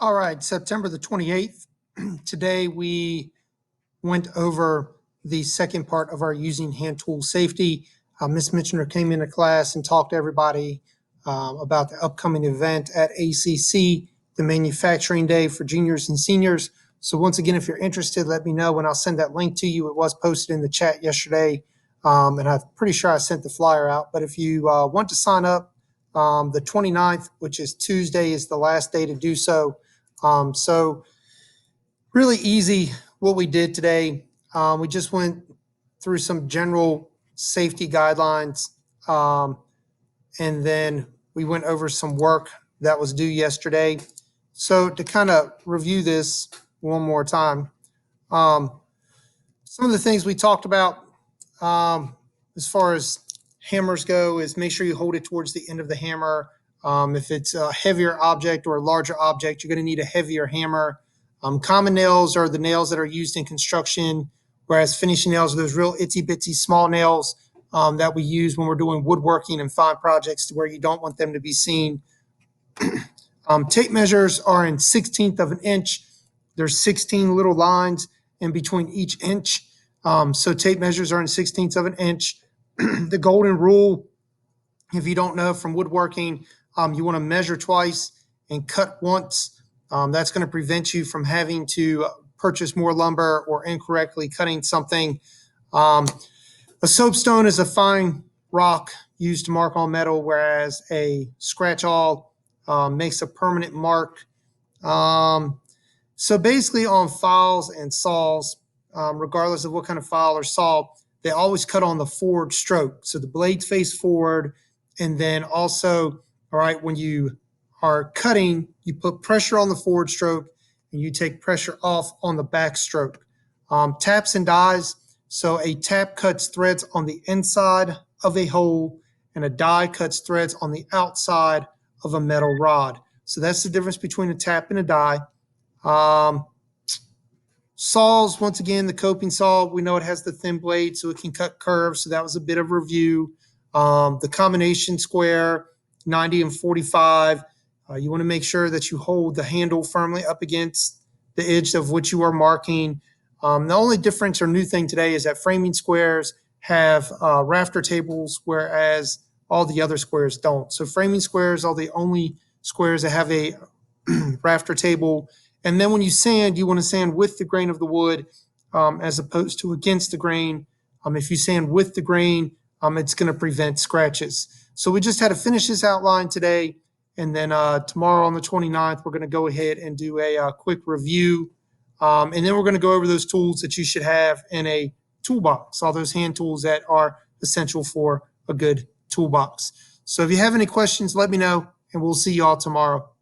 All right, September the 28th. Today we went over the second part of our using hand tool safety. Ms. Mitchner came into class and talked to everybody about the upcoming event at ACC, the Manufacturing Day for juniors and seniors. So once again, if you're interested, let me know and I'll send that link to you. It was posted in the chat yesterday, and I'm pretty sure I sent the flyer out. But if you want to sign up, the 29th, which is Tuesday, is the last day to do so. So really easy what we did today. We just went through some general safety guidelines, and then we went over some work that was due yesterday. So to kind of review this one more time, some of the things we talked about as far as hammers go is make sure you hold it towards the end of the hammer. If it's a heavier object or a larger object, you're going to need a heavier hammer. Common nails are the nails that are used in construction, whereas finishing nails are those real itsy bitsy small nails that we use when we're doing woodworking and fine projects to where you don't want them to be seen. Tape measures are in 1/16 of an inch. There's 16 little lines in between each inch. So tape measures are in 1/16 of an inch. The golden rule, if you don't know from woodworking, you want to measure twice and cut once. That's going to prevent you from having to purchase more lumber or incorrectly cutting something. A soapstone is a fine rock used to mark on metal, whereas a scratch-all makes a permanent mark. So basically on files and saws, regardless of what kind of file or saw, they always cut on the forward stroke. So the blades face forward, and then also, all right, when you are cutting, you put pressure on the forward stroke and you take pressure off on the back stroke. Taps and dies. So a tap cuts threads on the inside of a hole and a die cuts threads on the outside of a metal rod. So that's the difference between a tap and a die. Saws, once again, the coping saw, we know it has the thin blade so it can cut curves. So that was a bit of review. The combination square, 90 and 45. You want to make sure that you hold the handle firmly up against the edge of what you are marking. The only difference or new thing today is that framing squares have rafter tables, whereas all the other squares don't. So framing squares are the only squares that have a rafter table. And then when you sand, you want to sand with the grain of the wood as opposed to against the grain. If you sand with the grain, it's going to prevent scratches. So we just had to finish this outline today. And then tomorrow on the 29th, we're going to go ahead and do a quick review. And then we're going to go over those tools that you should have in a toolbox, all those hand tools that are essential for a good toolbox. So if you have any questions, let me know, and we'll see you all tomorrow.